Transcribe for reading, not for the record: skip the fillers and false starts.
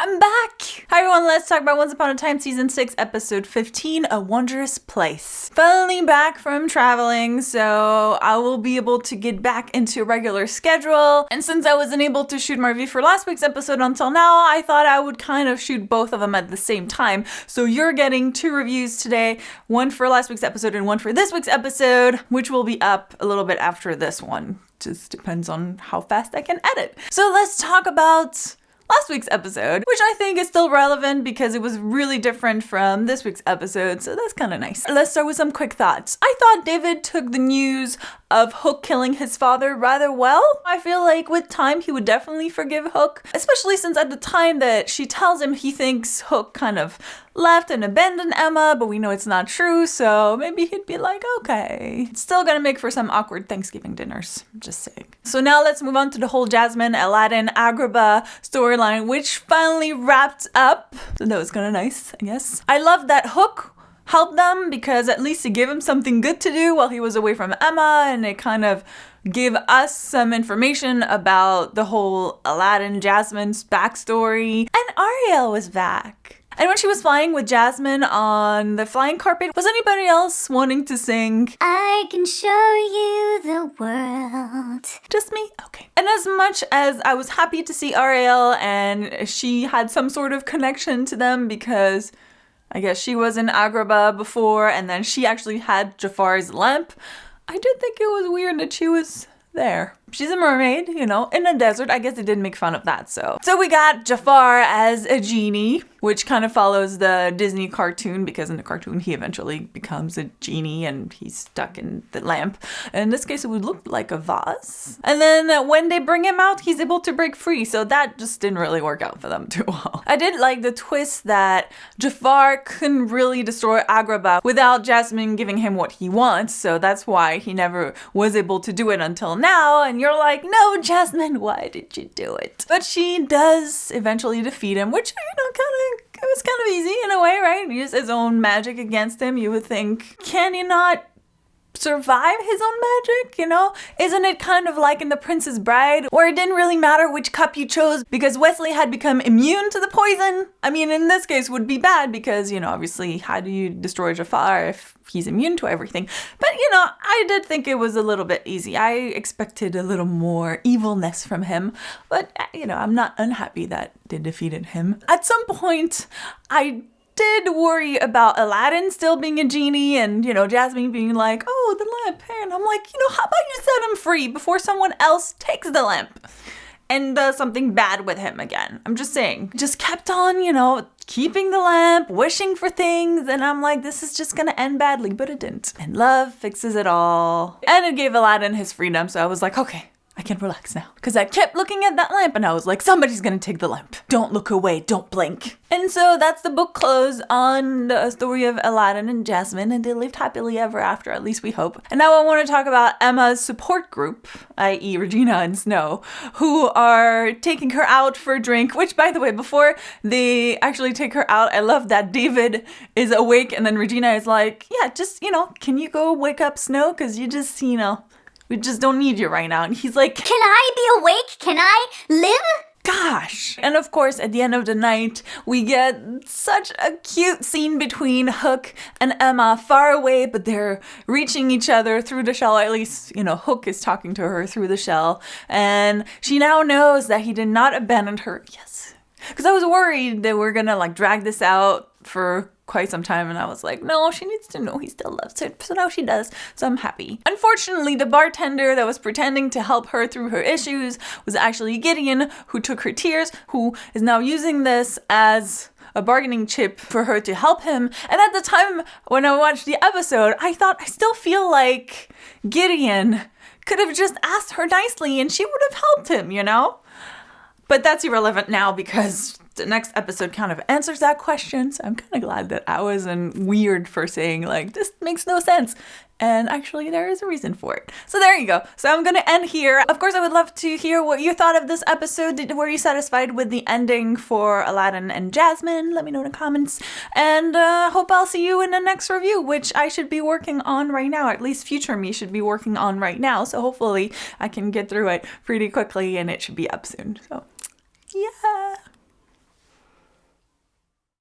I'm back! Hi everyone, let's talk about Once Upon a Time Season 6, Episode 15, A Wondrous Place. Finally back from traveling, so I will be able to get back into a regular schedule. And since I wasn't able to shoot my review for last week's episode until now, I thought I would kind of shoot both of them at the same time. So you're getting 2 reviews today, one for last week's episode and one for this week's episode, which will be up a little bit after this one. Just depends on how fast I can edit. So let's talk about last week's episode, which I think is still relevant because it was really different from this week's episode, so that's kind of nice. Let's start with some quick thoughts. I thought David took the news of Hook killing his father rather well. I feel like with time he would definitely forgive Hook, especially since at the time that she tells him he thinks Hook kind of left and abandoned Emma, but we know it's not true, so maybe he'd be like, okay. It's still gonna make for some awkward Thanksgiving dinners, just saying. So now let's move on to the whole Jasmine, Aladdin, Agrabah storyline, which finally wrapped up. So that was kind of nice, I guess. I love that Hook helped them because at least it gave him something good to do while he was away from Emma, and it kind of gave us some information about the whole Aladdin Jasmine's backstory. And Ariel was back. And when she was flying with Jasmine on the flying carpet, was anybody else wanting to sing I can show you the world? Just me? Okay. And as much as I was happy to see Ariel and she had some sort of connection to them because I guess she was in Agrabah before and then she actually had Jafar's lamp, I did think it was weird that she was there. She's a mermaid, you know, in a desert. I guess they did make fun of that, so. So we got Jafar as a genie, which kind of follows the Disney cartoon because in the cartoon he eventually becomes a genie and he's stuck in the lamp. In this case, it would look like a vase. And then when they bring him out, he's able to break free, so that just didn't really work out for them too well. I did like the twist that Jafar couldn't really destroy Agrabah without Jasmine giving him what he wants, so that's why he never was able to do it until now. And you're like, no, Jasmine, why did you do it? But she does eventually defeat him, which, you know, it was kind of easy in a way, right? Use his own magic against him. You would think, can he not survive his own magic, you know? Isn't it kind of like in The Princess Bride, where it didn't really matter which cup you chose because Wesley had become immune to the poison? I mean, in this case would be bad because, you know, obviously, how do you destroy Jafar if he's immune to everything? But, you know, I did think it was a little bit easy. I expected a little more evilness from him, but, you know, I'm not unhappy that they defeated him. At some point, I did worry about Aladdin still being a genie and, you know, Jasmine being like, oh, the lamp. And I'm like, you know, how about you set him free before someone else takes the lamp and does something bad with him again? I'm just saying. Just kept on, you know, keeping the lamp, wishing for things, and I'm like, this is just gonna end badly, but it didn't. And love fixes it all. And it gave Aladdin his freedom, so I was like, okay, I can relax now. Because I kept looking at that lamp and I was like, somebody's gonna take the lamp. Don't look away, don't blink. And so that's the book closed on the story of Aladdin and Jasmine, and they lived happily ever after, at least we hope. And now I want to talk about Emma's support group, i.e. Regina and Snow, who are taking her out for a drink, which, by the way, before they actually take her out, I love that David is awake and then Regina is like, yeah, just, you know, can you go wake up Snow? Because you just, you know, we just don't need you right now. And he's like, can I be awake? Can I live? Gosh. And of course, at the end of the night, we get such a cute scene between Hook and Emma far away, but they're reaching each other through the shell. At least, you know, Hook is talking to her through the shell. And she now knows that he did not abandon her. Yes. Because I was worried that we're going to like drag this out for quite some time, and I was like, no, she needs to know he still loves her. So now she does, so I'm happy. Unfortunately, the bartender that was pretending to help her through her issues was actually Gideon, who took her tears, who is now using this as a bargaining chip for her to help him. And at the time when I watched the episode, I thought, I still feel like Gideon could have just asked her nicely and she would have helped him, you know? But that's irrelevant now because the next episode kind of answers that question. So I'm kind of glad that I wasn't weird for saying like, this makes no sense. And actually there is a reason for it. So there you go. So I'm going to end here. Of course, I would love to hear what you thought of this episode. Were you satisfied with the ending for Aladdin and Jasmine? Let me know in the comments. And hope I'll see you in the next review, which I should be working on right now. At least future me should be working on right now. So hopefully I can get through it pretty quickly and it should be up soon. So yeah.